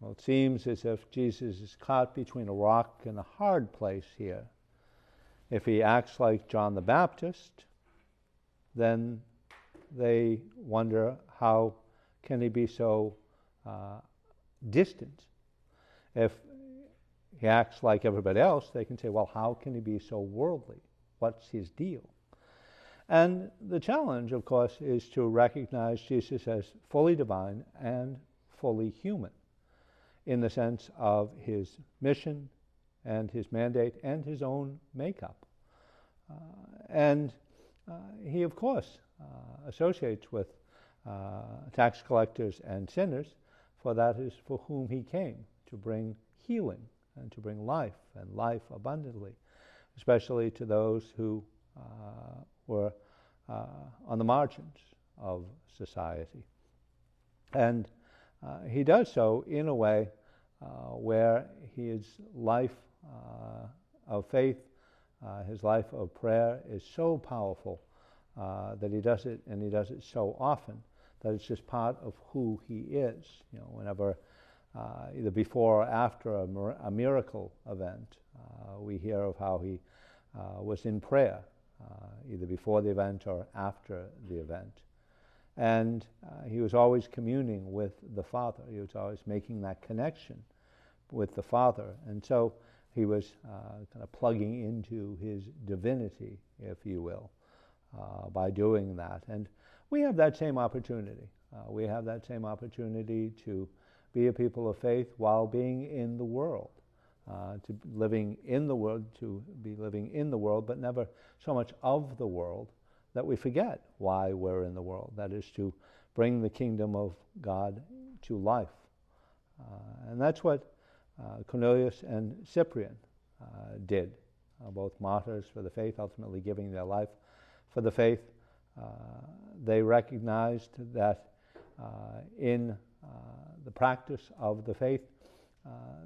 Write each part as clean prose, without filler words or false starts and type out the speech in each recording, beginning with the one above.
Well, it seems as if Jesus is caught between a rock and a hard place here. If he acts like John the Baptist, then they wonder, how can he be so distant? If he acts like everybody else, they can say, well, how can he be so worldly? What's his deal? And the challenge, of course, is to recognize Jesus as fully divine and fully human, in the sense of his mission and his mandate and his own makeup. And he, of course, associates with tax collectors and sinners, for that is for whom he came, to bring healing and to bring life, and life abundantly, especially to those who were on the margins of society. And he does so in a way where his life of faith, his life of prayer is so powerful that he does it, and he does it so often, that it's just part of who he is. You know, whenever, either before or after a miracle event, we hear of how he was in prayer, either before the event or after the event. And he was always communing with the Father. He was always making that connection with the Father. And so he was kind of plugging into his divinity, if you will, by doing that. And we have that same opportunity. We have that same opportunity to be a people of faith while being in the world. To be living in the world, but never so much of the world that we forget why we're in the world. That is, to bring the kingdom of God to life. And that's what Cornelius and Cyprian did, both martyrs for the faith, ultimately giving their life for the faith. They recognized that in the practice of the faith,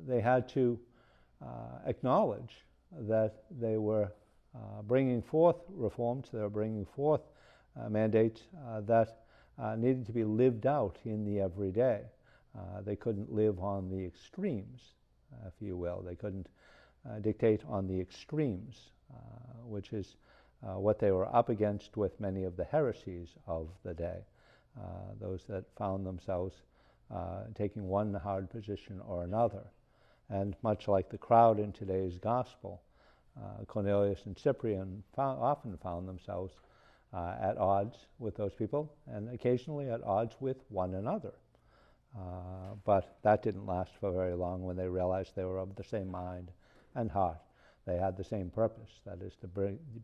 they had to acknowledge that they were bringing forth reforms, they were bringing forth mandates that needed to be lived out in the everyday. They couldn't live on the extremes, if you will. They couldn't dictate on the extremes, which is what they were up against with many of the heresies of the day, those that found themselves taking one hard position or another. And much like the crowd in today's gospel, Cornelius and Cyprian often found themselves at odds with those people, and occasionally at odds with one another. But that didn't last for very long when they realized they were of the same mind and heart. They had the same purpose, that is to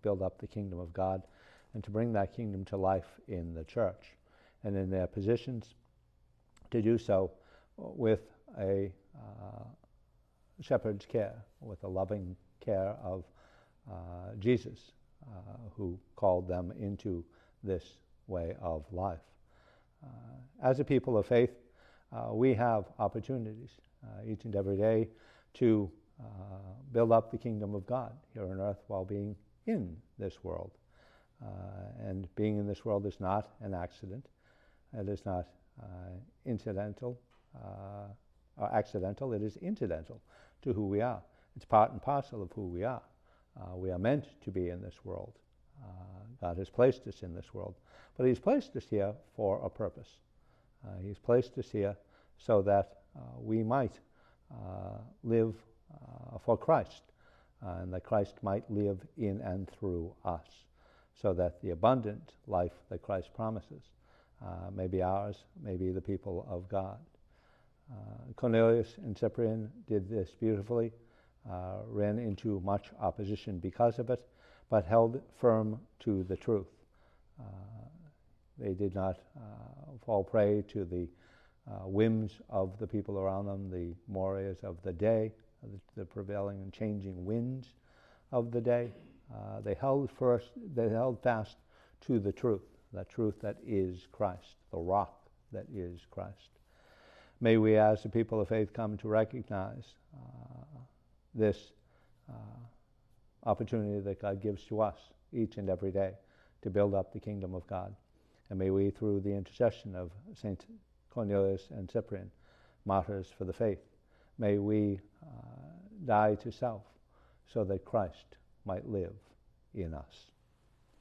build up the kingdom of God and to bring that kingdom to life in the church. And in their positions, to do so with a shepherd's care, with a loving care of Jesus, who called them into this way of life. As a people of faith, we have opportunities each and every day to build up the kingdom of God here on earth while being in this world. And being in this world is not an accident. It is not incidental or accidental. It is incidental to who we are. It's part and parcel of who we are. We are meant to be in this world. God has placed us in this world. But he's placed us here for a purpose. He's placed us here so that we might live for Christ, and that Christ might live in and through us, so that the abundant life that Christ promises may be ours, may be the people of God. Cornelius and Cyprian did this beautifully, ran into much opposition because of it, but held firm to the truth. They did not fall prey to the whims of the people around them, the mores of the day, the prevailing and changing winds of the day. They held fast to the truth, that truth that is Christ, the rock that is Christ. May we, as the people of faith, come to recognize this opportunity that God gives to us each and every day to build up the kingdom of God. And may we, through the intercession of St. Cornelius and Cyprian, martyrs for the faith. May we die to self so that Christ might live in us.